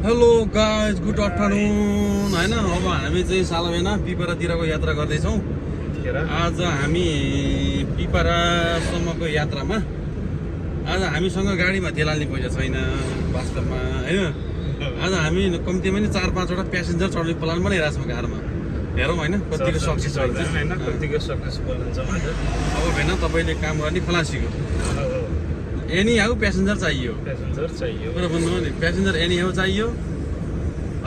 Hello guys, good afternoon होइन। अब हामी चाहिँ सालवेना पिपरातिरको यात्रा गर्दैछौँ। आज हामी पिपरासम्मको यात्रामा आज हामीसँग गाडीमा तेल हाल्ने पैसा छैन वास्तवमा होइन। आज हामी कम्तीमा नि 4-5 वटा प्यासेन्जर चढ्ने प्लान बनाइरहेको छौँ कारमा। हेरौँ होइन कतिको सक्सेस हुन्छ होइन, कतिको सक्सेसफुल हुन्छ आज। अब होइन तपाईँले काम गर्ने खलासीको एनी हाउ प्यासेन्जर चाहियो कुरा भन्नुभयो नि, प्यासेन्जर एनी हाउ चाहियो।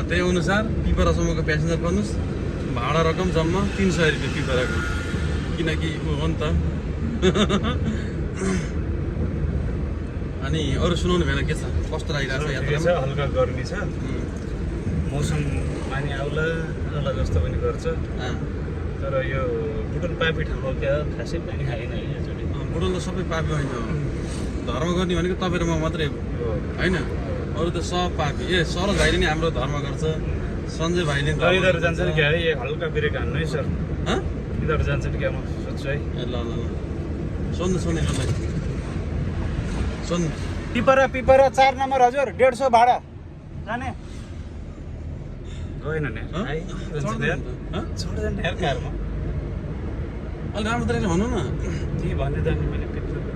त्यही अनुसार पिपरासम्मको प्यासेन्जर गर्नुहोस्। भाडा रकम जम्मा 300 रुपियाँ पिपराको, किनकि ऊ हो नि त। अनि अरू सुनाउनु भएन, के छ, कस्तो लागिरहेको छ यात्रा? हल्का गर्मी छ, मौसम पानी आउला आउला जस्तो पनि गर्छ। तर यो बुटन पापी ठाउँमा क्या खासै पानी आएन यसचोटि। बुटन त सबै पापी होइन, धर्म गर्ने भनेको तपाईँ र म मात्रै होइन, अरू त सब पापी। सरोज भाइले नि हाम्रो धर्म गर्छ, सञ्जय भाइले यिनीहरू जान्छ नि क्या है, हल्का ब्रेक हान्नु है सर। यिनीहरू जान्छ नि क्या, म सोध्छु है। ल ल ल सुन्नु सुन्नु पिपरा 4 नम्बर हजुर, 150 भाडा जाने गएन नि कारमा। अलिक राम्रो तरिकाले भन्नु न, के भन्ने जाने मैले।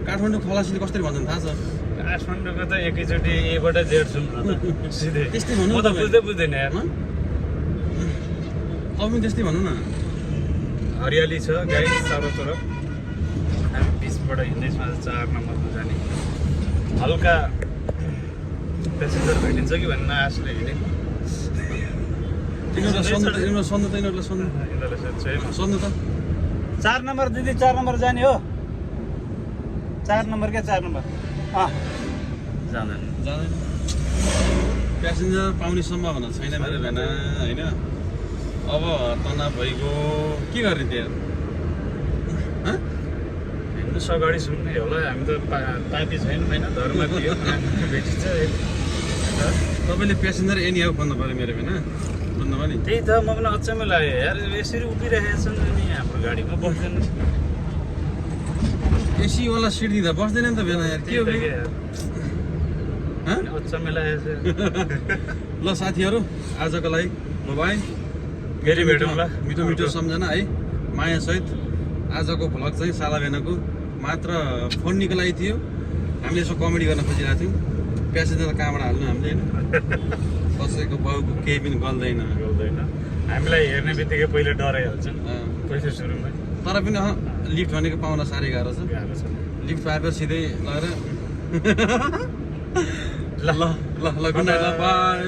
काठमाडौँ खलासीले कसरी भन्छन् थाहा छ? काठमाडौँको त एकैचोटि एबाट जेड छौँ न त सिधै। त्यस्तै भन्नु म त बुझ्दैन यार। तपाईँ पनि त्यस्तै भन्नु न। हरियाली छ गाडी चारोतर्फ, हामी बिचबाट हिँड्दैछौँ आज 4 नम्बरमा जाने। हल्का प्यासेन्जर भेटिन्छ कि भन्ने आशले हिँडेँ। यिनीहरूलाई सोध्नु त, यिनीहरूलाई सोध्नु त, यिनीहरूलाई सोध्छु है। सोध्नु त। 4 नम्बर दिदी, 4 नम्बर जाने हो। 4 नम्बर क्या, 4 नम्बर जाँदैन। प्यासेन्जर पाउने सम्भावना छैन मेरो भएन होइन। अब तनाव भइगयो, के गर्ने त्यहाँ? हिँड्नु अगाडि सुन्ने होला, हामी त पापी छैनौँ होइन, धर्म दियो भेटिन्छ। तपाईँले प्यासेन्जर एनी हाउ भन्नु पऱ्यो मेरो भएन, भन्नुभयो नि। त्यही त म पनि अचम्मै लाग्यो यार, यसरी उभिरहेका छन् अनि हाम्रो गाडीमा बस्दैन। एसीवाला सिट दिँदा बस्दैन नि त बेला यार, के हो अचम्मै लागेको छ। ल साथीहरू, आजको लागि मोबाइल फेरि भेटौँ ल। मिठो मिठो सम्झना है मायासहित। आजको भ्लग चाहिँ सालाभेनाको मात्र फन्नीको लागि थियो। हामीले यसो कमेडी गर्न खोजिरहेको थियौँ। प्यासेन्जर कहाँबाट हाल्नु हामीले होइन, कसैको बाउको केही पनि गल्दैन। हामीलाई हेर्ने बित्तिकै पहिले डराइहाल्छन् पहिलो सुरुमा। तर पनि लिफ्ट भनेको पाउन साह्रै गाह्रो छ। लिफ्ट पाएपछि सिधै लगेर ल ल ल ल गुड नाइट, ल बाई।